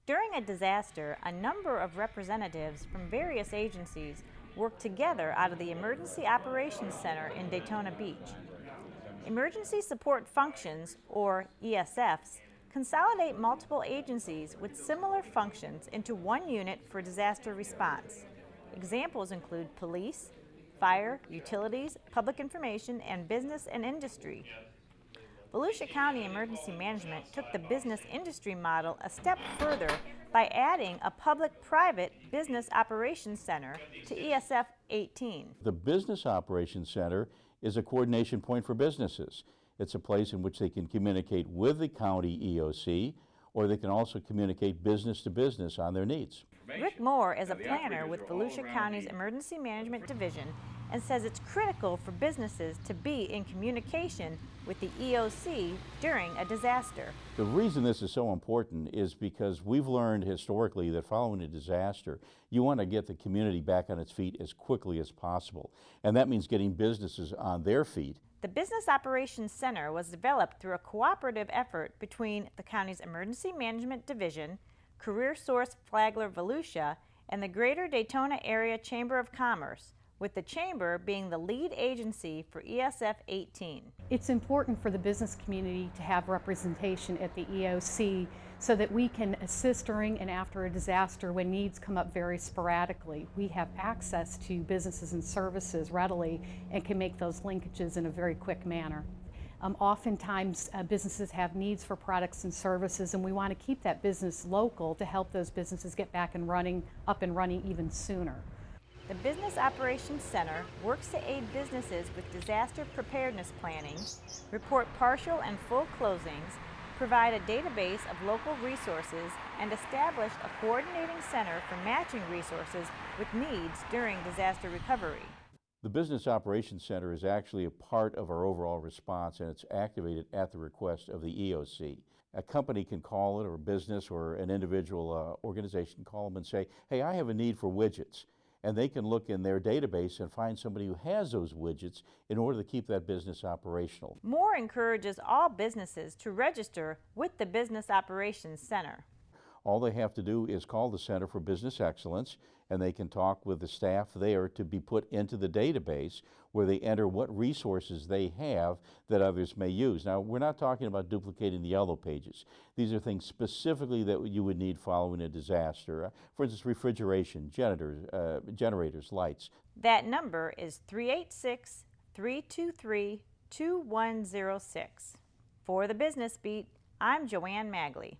During a disaster, a number of representatives from various agencies work together out of the Emergency Operations Center in Daytona Beach. Emergency Support Functions, or ESFs, consolidate multiple agencies with similar functions into one unit for disaster response. Examples include police, fire, utilities, public information, and business and industry. Volusia County Emergency Management took the business industry model a step further by adding a public-private business operations center to ESF 18. The Business Operations Center is a coordination point for businesses. It's a place in which they can communicate with the county EOC, or they can also communicate business to business on their needs. Rick Moore is a planner with Volusia County's Emergency Management Division and says it's critical for businesses to be in communication with the EOC during a disaster. The reason this is so important is because we've learned historically that following a disaster, you want to get the community back on its feet as quickly as possible. And that means getting businesses on their feet. The Business Operations Center was developed through a cooperative effort between the county's Emergency Management Division, Career Source Flagler Volusia, and the Greater Daytona Area Chamber of Commerce, with the Chamber being the lead agency for ESF 18. It's important for the business community to have representation at the EOC so that we can assist during and after a disaster when needs come up very sporadically. We have access to businesses and services readily and can make those linkages in a very quick manner. Oftentimes businesses have needs for products and services, and we want to keep that business local to help those businesses get back and up and running even sooner. The Business Operations Center works to aid businesses with disaster preparedness planning, report partial and full closings, provide a database of local resources, and establish a coordinating center for matching resources with needs during disaster recovery. The Business Operations Center is actually a part of our overall response, and it's activated at the request of the EOC. A company can call it, or a business or an individual organization call them and say, hey, I have a need for widgets. And they can look in their database and find somebody who has those widgets in order to keep that business operational. Moore encourages all businesses to register with the Business Operations Center. All they have to do is call the Center for Business Excellence, and they can talk with the staff there to be put into the database where they enter what resources they have that others may use. Now, we're not talking about duplicating the yellow pages. These are things specifically that you would need following a disaster. For instance, refrigeration, generators, lights. That number is 386-323-2106. For the Business Beat, I'm Joanne Magley.